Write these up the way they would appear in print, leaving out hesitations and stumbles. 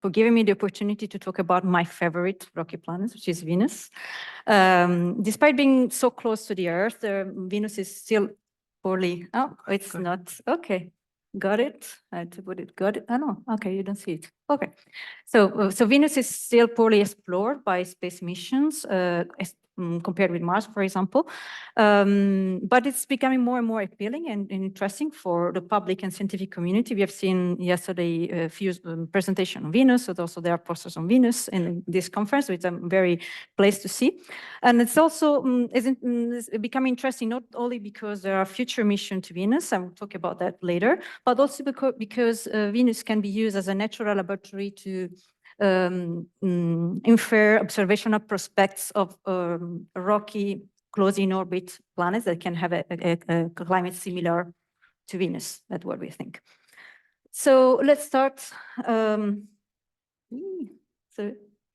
for giving me the opportunity to talk about my favorite rocky planet, which is Venus. Despite being so close to the Earth, Venus is still poorly. Oh, it's not. Okay. Got it. I had to put it. Got it. Oh, no. Okay, you don't see it. Okay. So Venus is still poorly explored by space missions compared with Mars, for example. But it's becoming more and more appealing and interesting for the public and scientific community. We have seen yesterday a few presentations on Venus, but also there are posters on Venus in this conference, which I'm very pleased to see. And it's also it's becoming interesting not only because there are future missions to Venus, I will talk about that later, but also because Venus can be used as a natural laboratory to infer observational prospects of rocky, close in orbit planets that can have a climate similar to Venus. That's what we think. So let's start. So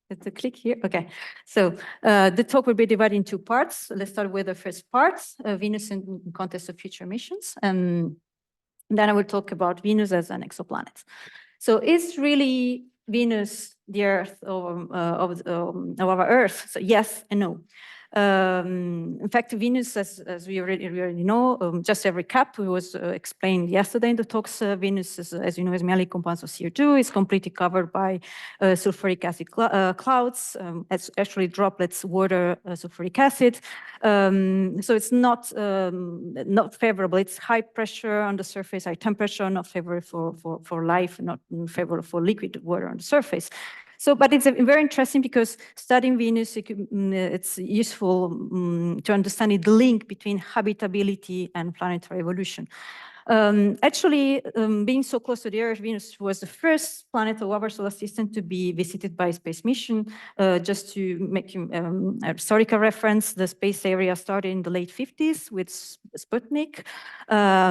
let's click here. Okay. So the talk will be divided in two parts. Let's start with the first part, Venus in context of future missions. And then I will talk about Venus as an exoplanet. So is really Venus the Earth of our Earth? So yes and no. In fact, Venus, as we already know, just a recap, it was explained yesterday in the talks, Venus, as you know, is mainly composed of CO2, is completely covered by sulfuric acid clouds, actually droplets, water, sulfuric acid. So it's not favorable. It's high pressure on the surface, high temperature, not favorable for life, not favorable for liquid water on the surface. So, but it's very interesting because studying Venus, it's useful to understand the link between habitability and planetary evolution. Actually, being so close to the Earth, Venus was the first planet of our solar system to be visited by a space mission. Just to make a historical reference, the space area started in the late 50s with Sputnik.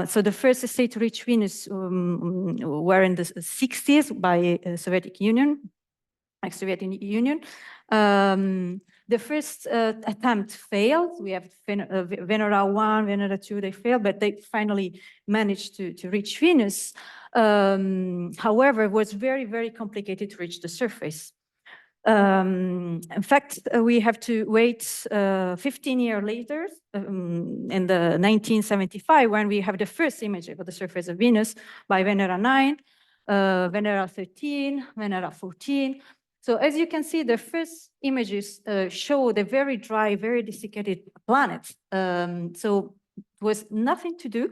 So the first state to reach Venus were in the 60s by Soviet Union. Ex-Soviet Union. The first attempt failed. We have Venera 1, Venera 2, they failed, but they finally managed to reach Venus. However, it was very, very complicated to reach the surface. In fact, we have to wait 15 years later, in the 1975, when we have the first image of the surface of Venus by Venera 9, Venera 13, Venera 14. So as you can see, the first images show the very dry, very desiccated planet. So it was nothing to do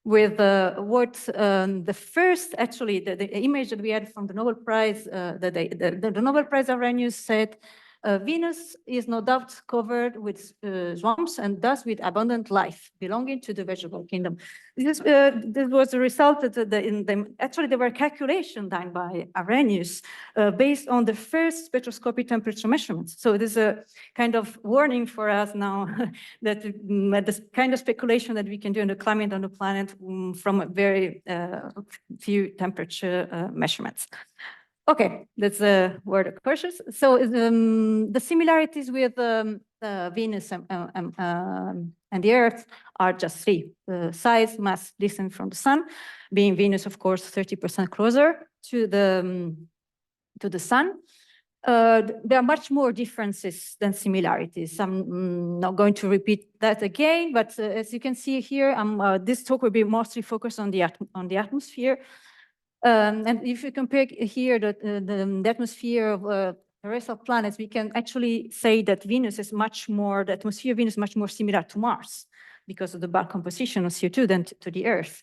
with what the first, actually, the image that we had from the Nobel Prize, the Nobel Prize Arrhenius said, Venus is no doubt covered with swamps and thus with abundant life belonging to the vegetable kingdom. This was the result that actually there were calculations done by Arrhenius based on the first spectroscopic temperature measurements. So it is a kind of warning for us now that this kind of speculation that we can do in the climate on the planet from a very few temperature measurements. Okay, that's a word of cautious. So the similarities with Venus and the Earth are just three: size, mass, distance from the Sun. Being Venus, of course, 30% closer to the Sun. There are much more differences than similarities. I'm not going to repeat that again, but as you can see here, this talk will be mostly focused on the atmosphere. And if you compare here the atmosphere of terrestrial planets, we can actually say that Venus is the atmosphere of Venus is much more similar to Mars because of the bulk composition of CO2 than to the Earth.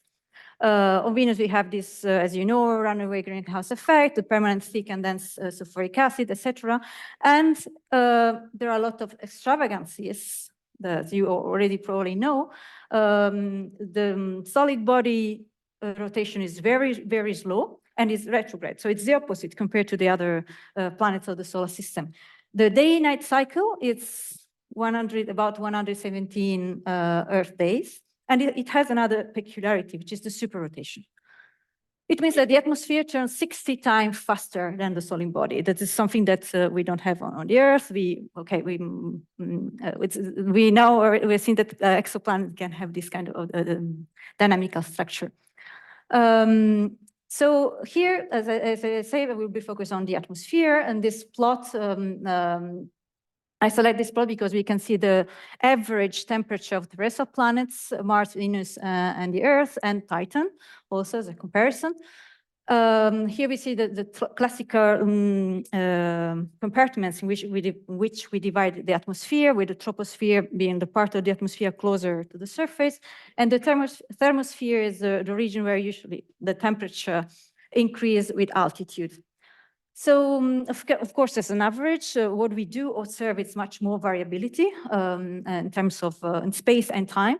On Venus, we have this, as you know, runaway greenhouse effect, the permanent thick and dense sulfuric acid, etc. And there are a lot of extravagancies that you already probably know. The solid body rotation is very, very slow and is retrograde. So it's the opposite compared to the other planets of the solar system. The day-night cycle is about 117 Earth days. And it has another peculiarity, which is the superrotation. It means that the atmosphere turns 60 times faster than the solid body. That is something that we don't have on the Earth. We've seen that exoplanets can have this kind of dynamical structure. So here, as I say, we will be focused on the atmosphere, and this plot, I select this plot because we can see the average temperature of the rest of planets, Mars, Venus, and the Earth, and Titan, also as a comparison. Here we see the classical compartments in which we divide the atmosphere, with the troposphere being the part of the atmosphere closer to the surface, and the thermosphere is the region where usually the temperature increases with altitude. So, of course, as an average, what we do observe is much more variability in terms of in space and time.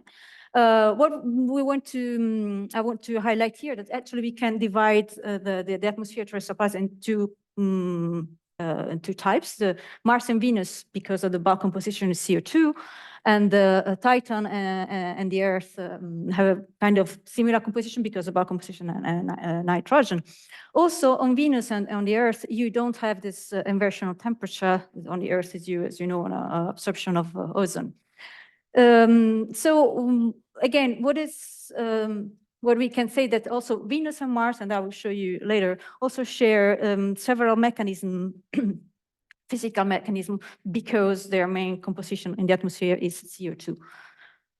What we want to, I want to highlight here that actually we can divide the atmosphere terrestrial planets into two types: the Mars and Venus, because of the bulk composition of CO2, and the Titan and the Earth have a kind of similar composition because of bulk composition and nitrogen. Also, on Venus and on the Earth, you don't have this inversion of temperature. On the Earth, as you know, an absorption of ozone. Again, what we can say that also Venus and Mars, and I will show you later, also share several mechanisms, physical mechanisms, because their main composition in the atmosphere is CO2.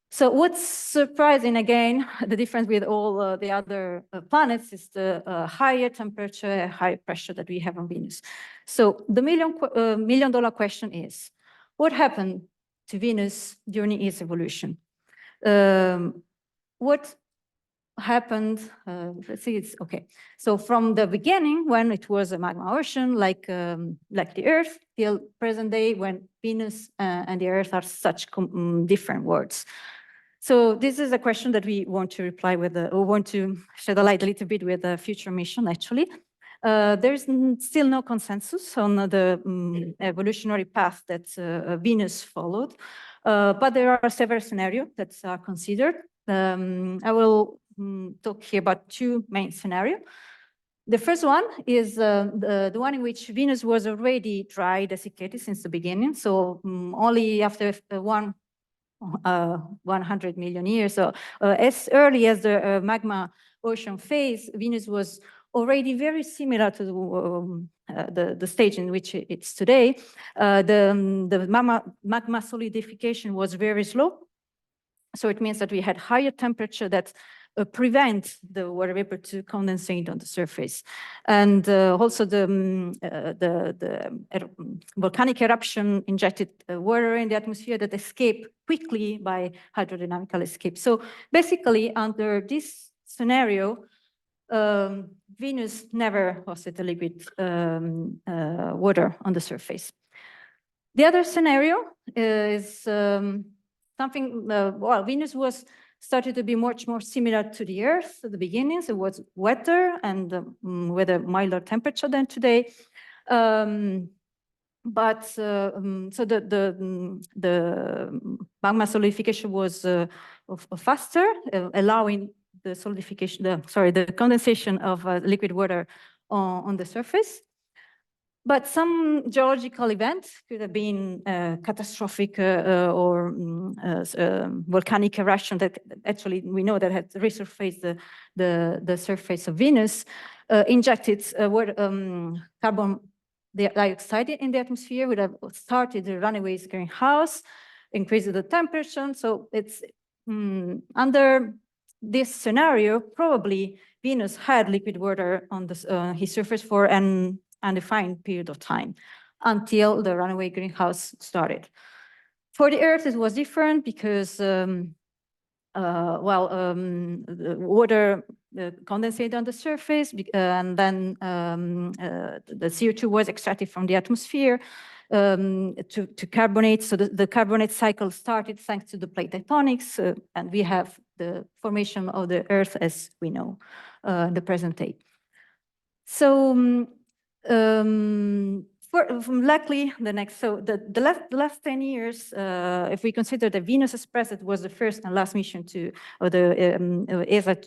So what's surprising, again, the difference with all the other planets is the higher temperature, higher pressure that we have on Venus. So the million-dollar question is, what happened to Venus during its evolution? What happened, let's see, it's okay. So from the beginning, when it was a magma ocean, like the Earth, till present day, when Venus and the Earth are such different worlds. So this is a question that we want to reply with, or want to shed a light a little bit with a future mission, actually. There's still no consensus on the evolutionary path that Venus followed, but there are several scenarios that are considered. I will talk here about two main scenarios. The first one is the one in which Venus was already dry, desiccated since the beginning. So only after 100 million years. So as early as the magma ocean phase, Venus was already very similar to the stage in which it's today. The magma solidification was very slow. So it means that we had higher temperature that prevent the water vapor to condensate on the surface. And also the volcanic eruption injected water in the atmosphere that escaped quickly by hydrodynamical escape. So basically, under this scenario, Venus never hosted a liquid water on the surface. The other scenario is something, well, Venus was started to be much more similar to the Earth at the beginning. So it was wetter and with a milder temperature than today. So the magma solidification was faster, allowing the solidification, the condensation of liquid water on the surface. But some geological events could have been catastrophic or volcanic eruption that actually we know that had resurfaced the surface of Venus, injected carbon dioxide in the atmosphere, would have started the runaway greenhouse, increased the temperature. So it's under this scenario, probably Venus had liquid water on his surface for an undefined period of time until the runaway greenhouse started. For the Earth, it was different because, the water condensated on the surface, and then the CO2 was extracted from the atmosphere to carbonate. So the carbonate cycle started thanks to the plate tectonics, and we have the formation of the Earth as we know in the present day. So luckily, the last 10 years, if we consider the Venus Express, it was the first and last mission to, or the ESA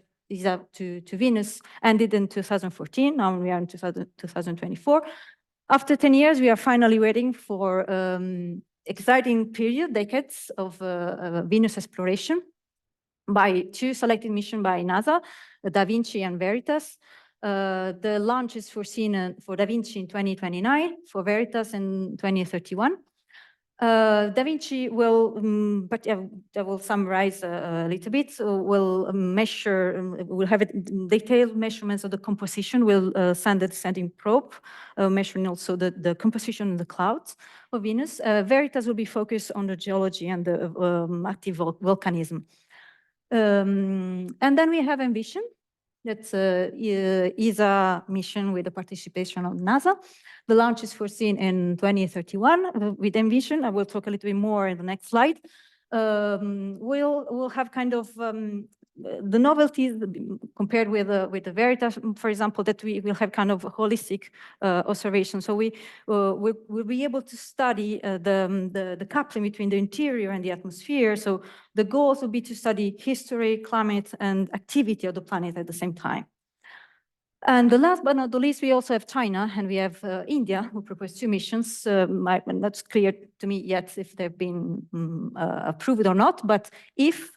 to Venus, ended in 2014. Now we are in 2024. After 10 years, we are finally waiting for exciting decades of Venus exploration by two selected missions by NASA, Da Vinci and Veritas. The launch is foreseen for Da Vinci in 2029, for Veritas in 2031. Da Vinci will, but I will summarize a little bit. So will measure, will have detailed measurements of the composition. Will send a descending probe, measuring also the composition in the clouds of Venus. Veritas will be focused on the geology and the active volcanism. And then we have Ambition. That's ESA mission with the participation of NASA. The launch is foreseen in 2031 with Ambition. I will talk a little bit more in the next slide. We'll have kind of the novelties compared with the Veritas, for example, that we will have kind of holistic observation. So we'll be able to study the coupling between the interior and the atmosphere. So the goals will be to study history, climate, and activity of the planet at the same time. And the last but not the least, we also have China and we have India, who proposed 2 missions. Not clear to me yet if they've been approved or not, but if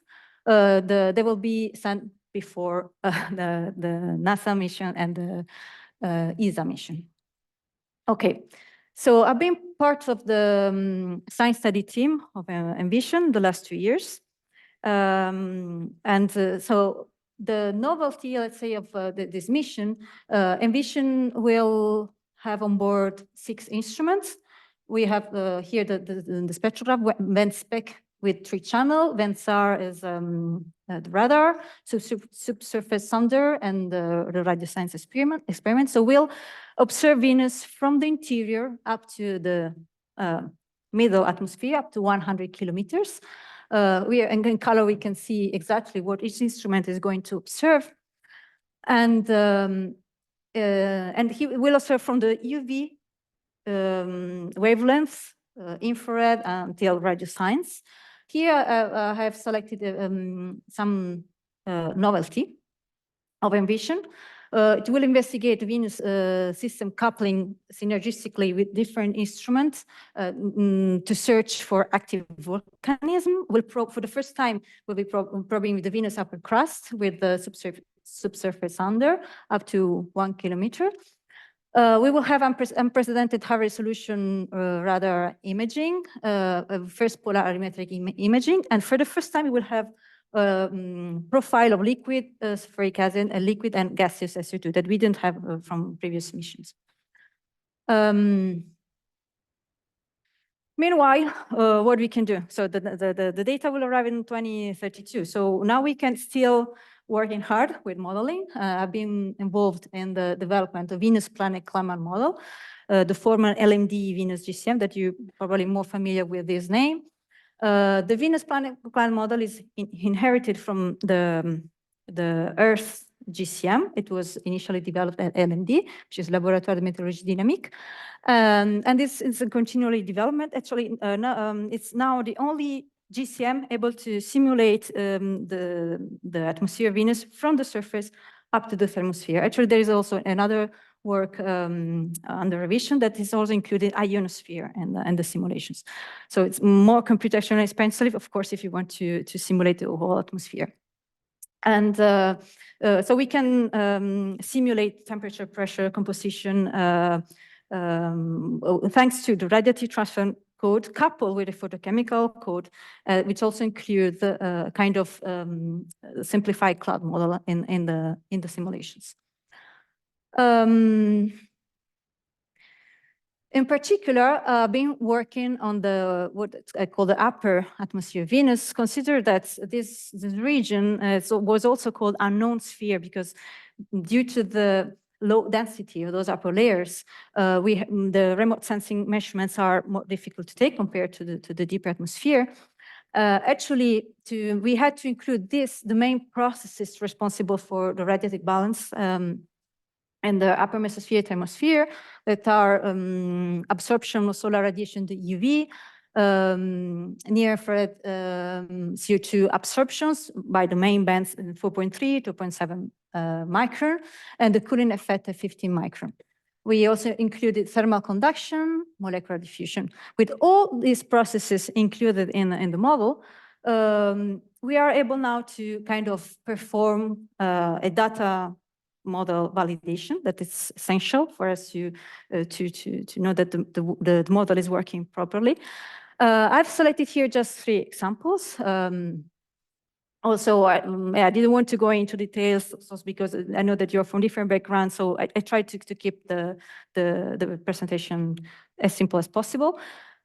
they will be sent before the NASA mission and the ESA mission. Okay, so I've been part of the science study team of Ambition the last 2 years. So the novelty, let's say, of this mission, Ambition will have on board 6 instruments. We have here the spectrograph, VentSpec with 3-channel, VentSAR is the radar, subsurface sonder, and the radio science experiment. So we'll observe Venus from the interior up to the middle atmosphere, up to 100 kilometers. And in color, we can see exactly what each instrument is going to observe. And he will observe from the UV wavelengths, infrared, until radio science. Here, I have selected some novelty of Ambition. It will investigate Venus system coupling synergistically with different instruments to search for active volcanism. We'll probe for the first time. We'll be probing the Venus upper crust with the subsurface sonder up to 1 kilometer. We will have unprecedented high-resolution radar imaging, first polar arimetric imaging, and for the first time, we will have profile of liquid spheric acid and liquid and gaseous SO2 that we didn't have from previous missions. Meanwhile, what we can do? So the data will arrive in 2032. So now we can still working hard with modeling. I've been involved in the development of Venus Planet Climate Model, the former LMD Venus GCM that you're probably more familiar with this name. The Venus Planet Climate Model is inherited from the Earth GCM. It was initially developed at LMD, which is Laboratoire de Météorologie Dynamique. And this is a continually development. Actually, it's now the only GCM able to simulate the atmosphere of Venus from the surface up to the thermosphere. Actually, there is also another work under revision that is also included ionosphere and the simulations. So it's more computationally expensive, of course, if you want to simulate the whole atmosphere. And so we can simulate temperature, pressure, composition, thanks to the radiative transfer code coupled with a photochemical code, which also includes the kind of simplified cloud model in the simulations. In particular, been working on what I call the upper atmosphere of Venus. Consider that this region was also called unknown sphere because due to the low density of those upper layers, the remote sensing measurements are more difficult to take compared to the deeper atmosphere. Actually, we had to include the main processes responsible for the radiative balance and the upper mesosphere, thermosphere, that are absorption of solar radiation, the UV, near-infrared CO2 absorptions by the main bands in 4.3 to 2.7 micron, and the cooling effect at 15 micron. We also included thermal conduction, molecular diffusion. With all these processes included in the model, we are able now to kind of perform a data model validation that is essential for us to know that the model is working properly. I've selected here just 3 examples. Also, I didn't want to go into details because I know that you're from different backgrounds, so I tried to keep the presentation as simple as possible.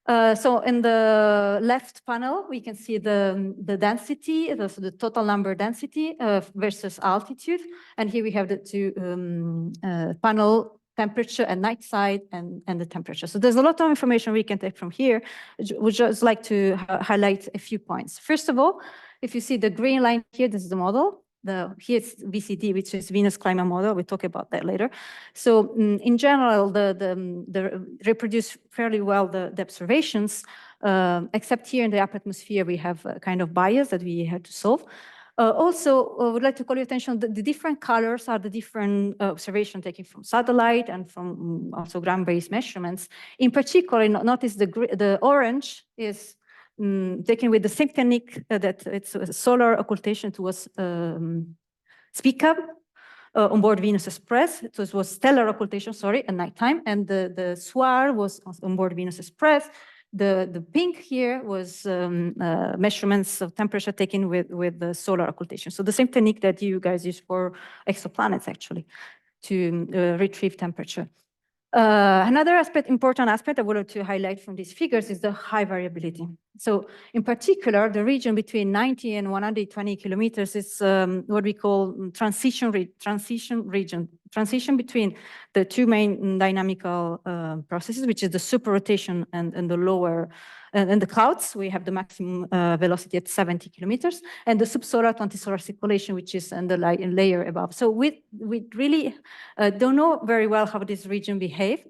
So in the left panel, we can see the density, the total number density versus altitude. And here we have the 2 panel temperature at night side and the temperature. So there's a lot of information we can take from here. Would just like to highlight a few points. First of all, if you see the green line here, this is the model. Here's VCD, which is Venus Climate Model. We'll talk about that later. So in general, the reproduce fairly well the observations, except here in the upper atmosphere, we have a kind of bias that we had to solve. Also, I would like to call your attention that the different colors are the different observation taken from satellite and from also ground-based measurements. In particular, notice the orange is taken with the same technique that it's a solar occultation. It was speak up on board Venus Express. It was stellar occultation, sorry, at nighttime, and the SWAR was on board Venus Express. The pink here was measurements of temperature taken with the solar occultation. So the same technique that you guys use for exoplanets, actually, to retrieve temperature. Another important aspect I wanted to highlight from these figures is the high variability. So in particular, the region between 90 and 120 kilometers is what we call transition region. Transition between the 2 main dynamical processes, which is the superrotation and the lower, and the clouds. We have the maximum velocity at 70 kilometers, and the subsolar to antisolar circulation, which is in the layer above. So we really don't know very well how this region behaves.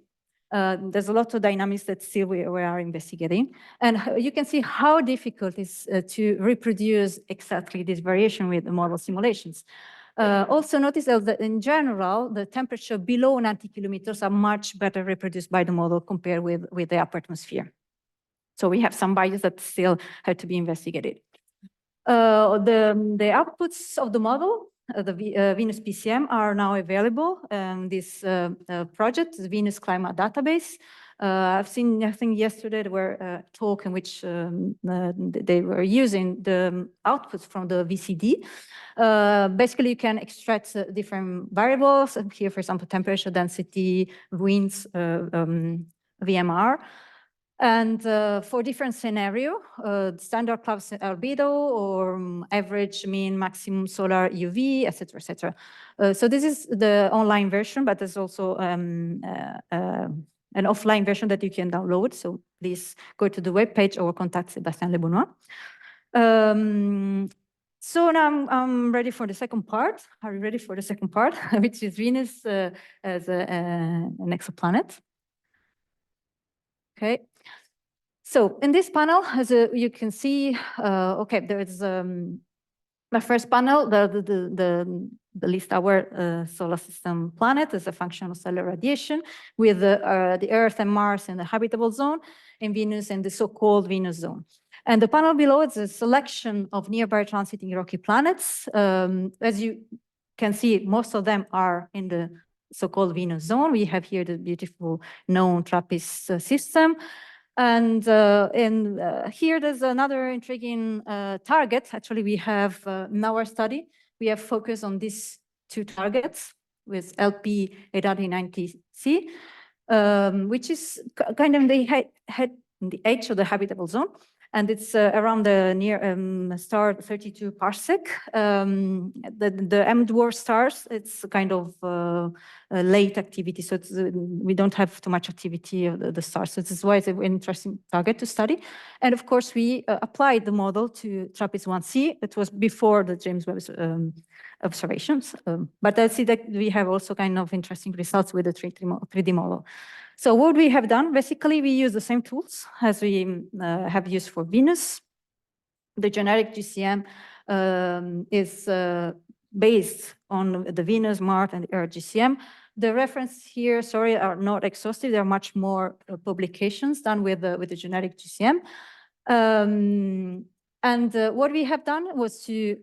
There's a lot of dynamics that still we are investigating. And you can see how difficult it is to reproduce exactly this variation with the model simulations. Also notice that in general, the temperature below 90 kilometers are much better reproduced by the model compared with the upper atmosphere. So we have some bias that still have to be investigated. The outputs of the model, the Venus PCM, are now available. This project, the Venus Climate Database. I've seen, I think yesterday there were a talk in which they were using the outputs from the VCD. Basically, you can extract different variables. Here, for example, temperature, density, winds, VMR. And for different scenario, standard cloud albedo or average, mean, maximum solar UV, et cetera, so this is the online version, but there's also an offline version that you can download. So please go to the webpage or contact Sébastien Lebonnois. So now I'm ready for the second part. Are you ready for the second part, which is Venus as an exoplanet? Okay. So in this panel, as you can see, okay, there is the first panel, the least our solar system planet as a function of solar radiation, with the Earth and Mars in the habitable zone, and Venus in the so-called Venus zone. And the panel below is a selection of nearby transiting rocky planets. As you can see, most of them are in the so-called Venus zone. We have here the beautiful known TRAPPIST system. And here there's another intriguing target. Actually, we have in our study, we have focused on these 2 targets with LP 890C, which is kind of the edge of the habitable zone. And it's around the near star 32 parsec. The M dwarf stars, it's kind of late activity, so it's, we don't have too much activity of the stars. So this is why it's an interesting target to study. And of course, we applied the model to TRAPPIST-1C. It was before the James Webb observations. But I see that we have also kind of interesting results with the 3D model. So what we have done, basically, we use the same tools as we have used for Venus. The generic GCM is based on the Venus, Mars, and Earth GCM. The reference here, sorry, are not exhaustive. There are much more publications done with the generic GCM. And what we have done was to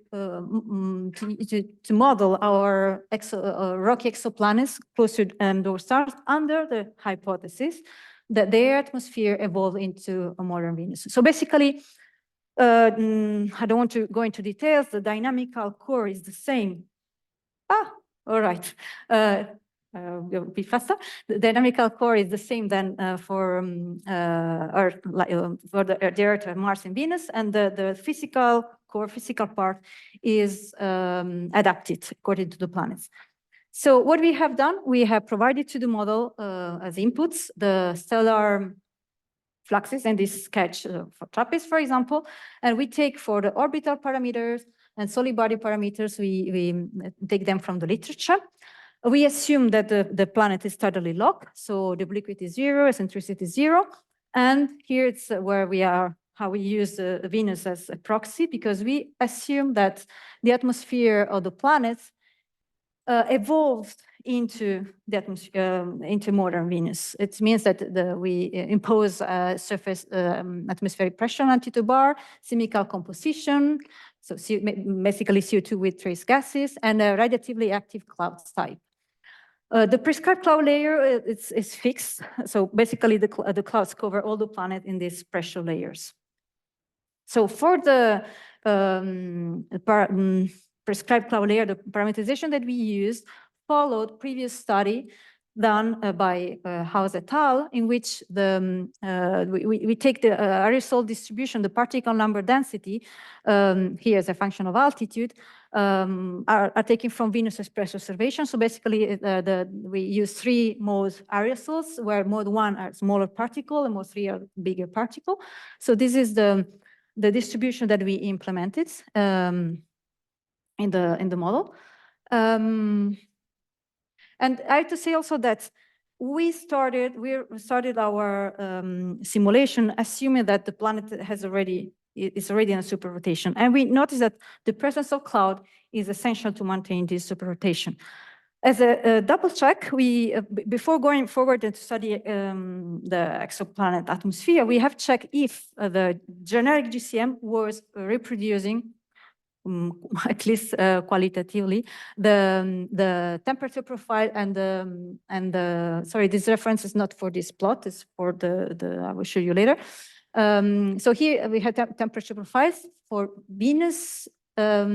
model our rocky exoplanets closer to our stars under the hypothesis that their atmosphere evolved into a modern Venus. So basically, I don't want to go into details. The dynamical core is the same. All right. We'll be faster. The dynamical core is the same than for Earth, for the Earth, Mars, and Venus, and the physical core, physical part, is adapted according to the planets. So what we have done, we have provided to the model as inputs the stellar fluxes in this sketch for TRAPPIST, for example, and we take for the orbital parameters and solid body parameters, we take them from the literature. We assume that the planet is tidally locked, so the obliquity is 0, eccentricity is 0. And here it's where we are, how we use Venus as a proxy, because we assume that the atmosphere of the planets evolved into the atmosphere, into modern Venus. It means that we impose a surface atmospheric pressure on altitude bar, chemical composition, so basically CO2 with trace gases, and a radiatively active clouds type. The prescribed cloud layer is fixed. So basically the clouds cover all the planet in these pressure layers. So for the prescribed cloud layer, the parameterization that we used followed previous study done by House et al., in which we take the aerosol distribution, the particle number density, here as a function of altitude, are taken from Venus Express observation. So basically, we use 3 mode aerosols, where mode 1 are smaller particle and mode 3 are bigger particle. So this is the distribution that we implemented in the model. And I have to say also that we started our simulation assuming that the planet is already in a superrotation. And we noticed that the presence of cloud is essential to maintain this superrotation. As a double check, before going forward and to study the exoplanet atmosphere, we have checked if the generic GCM was reproducing at least qualitatively, the temperature profile and the sorry, this reference is not for this plot, it's for I will show you later. So here we had temperature profiles for Venus. So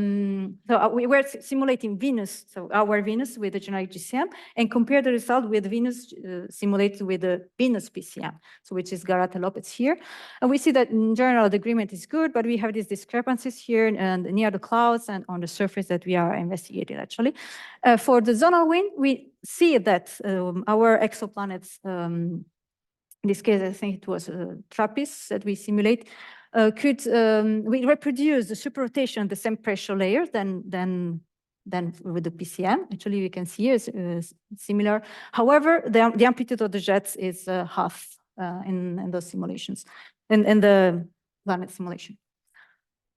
we were simulating Venus, so our Venus with the generic GCM, and compare the result with Venus simulated with the Venus PCM, so which is Garata-Lopez here. And we see that in general, the agreement is good, but we have these discrepancies here and near the clouds and on the surface that we are investigating actually. For the zonal wind, we see that our exoplanets, in this case, I think it was TRAPPIST that we simulate, we reproduce the superrotation, the same pressure layers than with the PCM. Actually, we can see is similar. However, the amplitude of the jets is half in those simulations, in the planet simulation.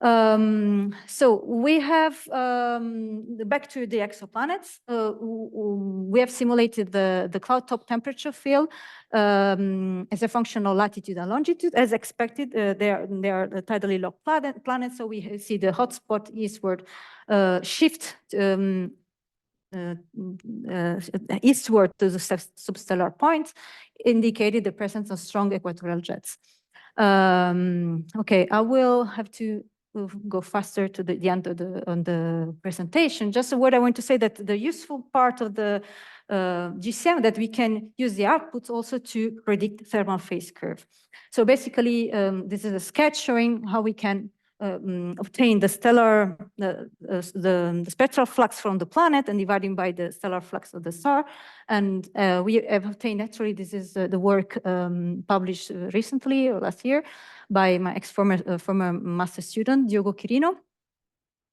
So we have, back to the exoplanets, we have simulated the cloud top temperature field as a function of latitude and longitude. As expected, they are tidally locked planets, so we see the hotspot eastward shift eastward to the substellar points, indicated the presence of strong equatorial jets. Okay, I will have to go faster to the end of the presentation. Just what I want to say, that the useful part of the GCM, that we can use the outputs also to predict thermal phase curve. So basically, this is a sketch showing how we can obtain the stellar, the spectral flux from the planet and dividing by the stellar flux of the star. And we have obtained, actually, this is the work published recently or last year by my former master student, Diogo Quirino.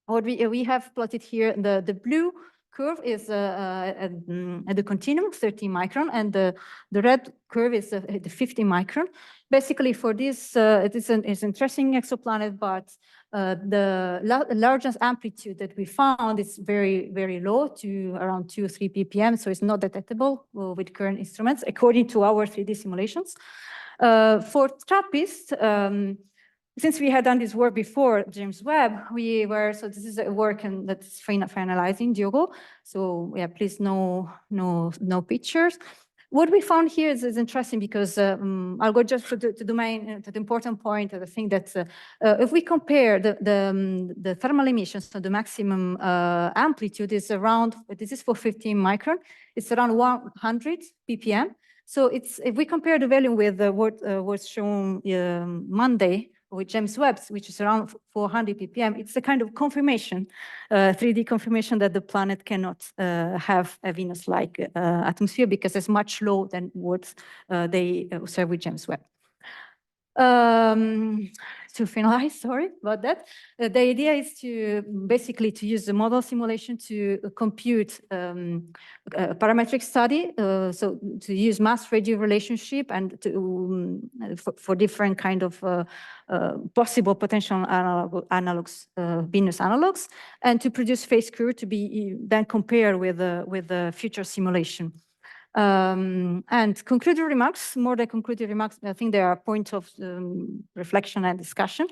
What we have plotted here, the blue curve is at the continuum, 30 micron, and the red curve is the 50 micron. Basically, for this, it's an interesting exoplanet, but the largest amplitude that we found is very, very low, to around 2 or 3 ppm, so it's not detectable with current instruments, according to our 3D simulations. For TRAPPIST, since we had done this work before James Webb, so this is a work and that's finalizing, Diogo. So yeah, please no pictures. What we found here is interesting because I'll go just to the important point. I think that if we compare the thermal emissions, so the maximum amplitude is around, this is for 15 micron, it's around 100 ppm. So if we compare the value with what was shown Monday with James Webb, which is around 400 ppm, it's a kind of confirmation, 3D confirmation that the planet cannot have a Venus-like atmosphere because it's much lower than what they observe with James Webb. To finalize, sorry about that. The idea is to basically to use the model simulation to compute a parametric study, so to use mass-radio relationship and to, for different kind of possible potential analogs, Venus analogs, and to produce phase curve to be then compared with the future simulation. And concluding remarks, more than concluding remarks, I think there are points of reflection and discussion.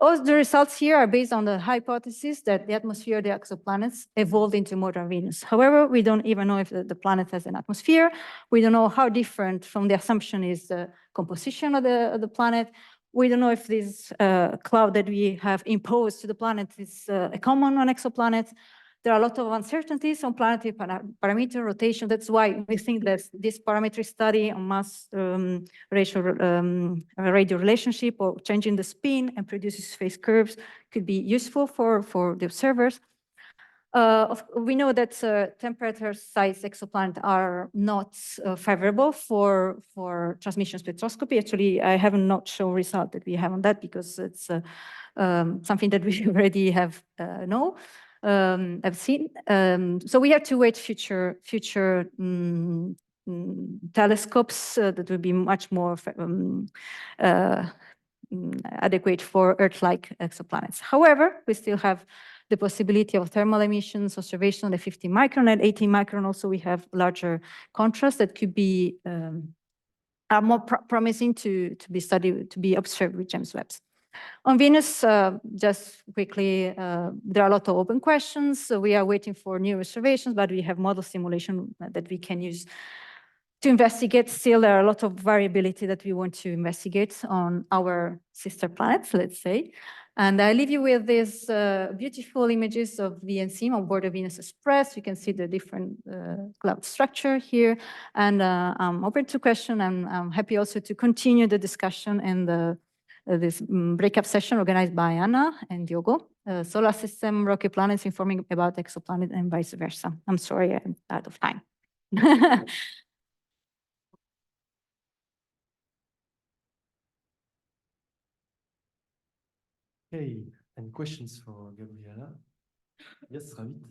All the results here are based on the hypothesis that the atmosphere of the exoplanets evolved into modern Venus. However, we don't even know if the planet has an atmosphere. We don't know how different from the assumption is the composition of the planet. We don't know if this cloud that we have imposed to the planet is a common on exoplanets. There are a lot of uncertainties on planetary parameter rotation. That's why we think that this parametric study on mass radio relationship or changing the spin and produces phase curves could be useful for the observers. We know that temperature-sized exoplanets are not favorable for transmission spectroscopy. Actually, I have not shown result that we have on that because it's something that we already have I've seen. So we have to wait future telescopes that will be much more adequate for Earth-like exoplanets. However, we still have the possibility of thermal emissions observation at 50 micron and 18 micron. Also, we have larger contrast that could be are more promising to be studied, to be observed with James Webb. On Venus, just quickly, there are a lot of open questions. So we are waiting for new observations, but we have model simulation that we can use to investigate. Still, there are a lot of variability that we want to investigate on our sister planets, let's say. And I leave you with these beautiful images of VNC on board the Venus Express. You can see the different cloud structure here. And I'm open to question. I'm happy also to continue the discussion and this breakup session organized by Anna and Diogo. Solar system, rocky planets informing about exoplanet and vice versa. I'm sorry, I'm out of time. Okay, any questions for Gabriella? Yes, Ravit.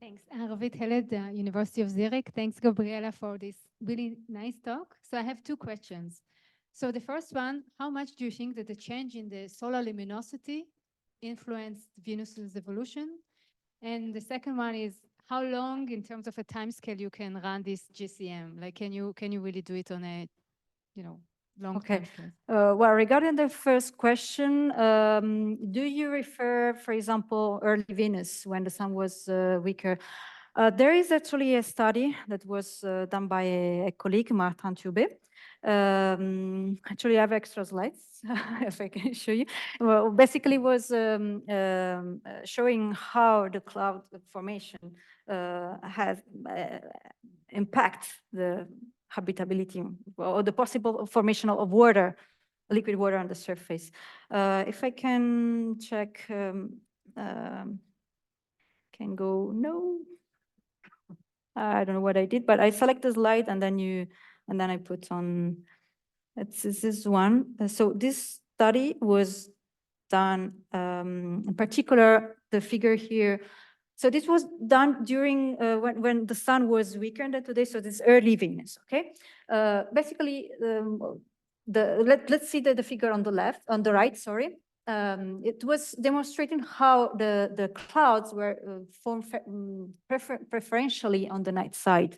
Thanks. Ravit Heled, University of Zurich. Thanks, Gabriella, for this really nice talk. So I have two questions. So the first one, how much do you think that the change in the solar luminosity influenced Venus's evolution? And the second one is, how long, in terms of a time scale, you can run this GCM? Like, can you really do it on a, long time scale? Well, regarding the first question, do you refer, for example, early Venus when the sun was weaker? There is actually a study that was done by a colleague, Martin Tube. Actually, I have extra slides, if I can show you. Well, basically was showing how the cloud formation has impact the habitability or the possible formation of water, liquid water on the surface. If I can check, can go, no. I don't know what I did, but I select the slide and then I put on, it's this one. So this study was done, in particular, the figure here. So this was done during when the sun was weaker than today. So this early Venus, okay? Basically, let's see the figure on the right, sorry. It was demonstrating how the clouds were formed preferentially on the night side.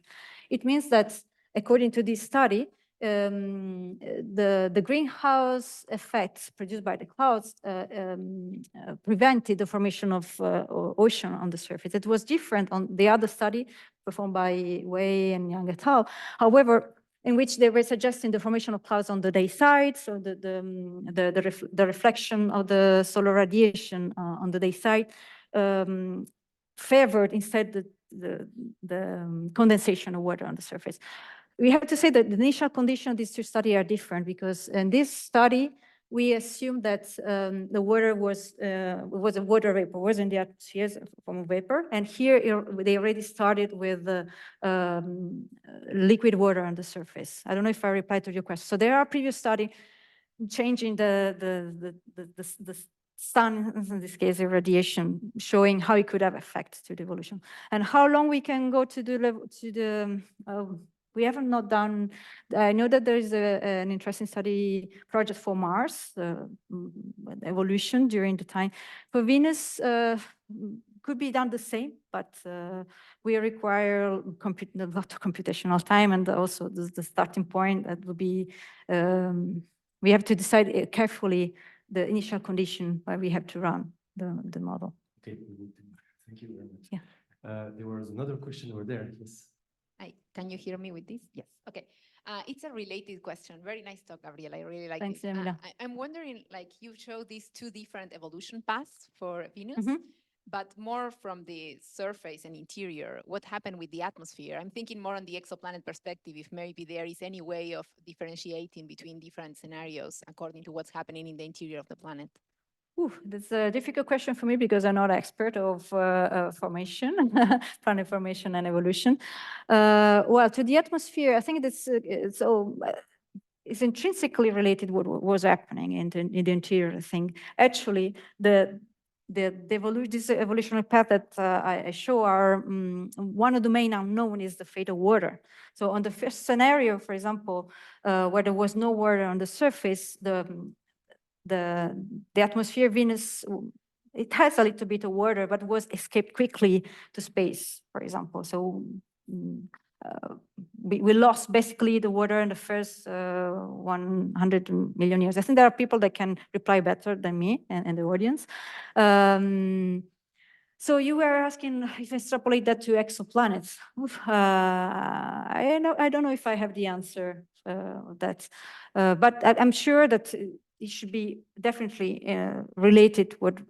It means that according to this study, the greenhouse effects produced by the clouds prevented the formation of ocean on the surface. It was different on the other study performed by Wei and Yang et al. However, in which they were suggesting the formation of clouds on the day side, so the reflection of the solar radiation on the day side favored instead the condensation of water on the surface. We have to say that the initial conditions of these two studies are different, because in this study, we assumed that the water was a water vapor, was in the atmosphere from vapor. And here they already started with liquid water on the surface. I don't know if I replied to your question. So there are previous studies changing the sun, in this case, the radiation, showing how it could have effect to the evolution. And how long we can go to the level, we haven't not done. I know that there is an interesting study project for Mars, evolution during the time. For Venus, could be done the same, but we require a lot of computational time, and also the starting point that would be, we have to decide carefully the initial condition where we have to run the model. Okay, thank you very much. Yeah. There was another question over there. Yes. Hi, can you hear me with this? Yes. Okay. It's a related question. Very nice talk, Gabriella. I really like Thanks, this. Jamila. I'm wondering, like, you show these two different evolution paths for Venus, but more from the surface and interior. What happened with the atmosphere? I'm thinking more on the exoplanet perspective, if maybe there is any way of differentiating between different scenarios according to what's happening in the interior of the planet. That's a difficult question for me, because I'm not an expert of formation, planet formation and evolution. Well, to the atmosphere, I think that's it's intrinsically related what was happening in the interior. I think actually this evolutionary path that I show are one of the main unknown is the fate of water. So on the first scenario, for example, where there was no water on the surface, the atmosphere of Venus, it has a little bit of water, but was escaped quickly to space, for example. So we lost basically the water in the first 100 million years. I think there are people that can reply better than me and the audience. So you were asking if I extrapolate that to exoplanets. I don't know if I have the answer that, but I'm sure that it should be definitely related what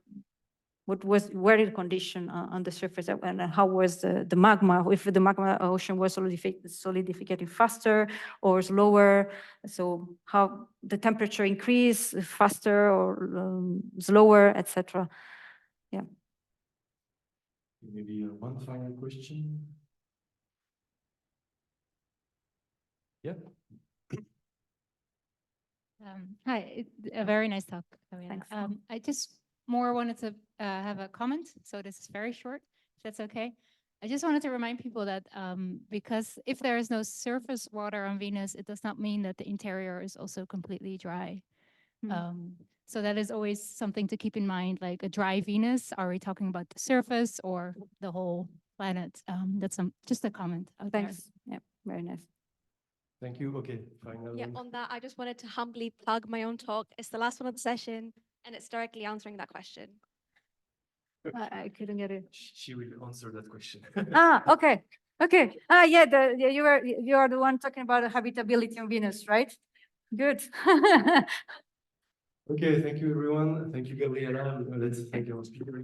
was where the condition on the surface, and how was the magma, if the magma ocean was solidificating faster or slower, so how the temperature increased faster or slower, etc. Yeah. Maybe one final question. Yeah. Hi, a very nice talk. Thanks. I just more wanted to have a comment. So this is very short, if that's okay. I just wanted to remind people that because if there is no surface water on Venus, it does not mean that the interior is also completely dry. So that is always something to keep in mind, like a dry Venus, are we talking about the surface or the whole planet? That's just a comment out there. Thanks. Yeah, very nice. Thank you. Okay, final. Yeah, on that, I just wanted to humbly plug my own talk. It's the last one of the session, and it's directly answering that question. I couldn't get it. She will answer that question. Okay. Okay. Yeah, you are the one talking about the habitability on Venus, right? Good. Okay, thank you everyone. Thank you, Gabriella. Let's thank our speaker.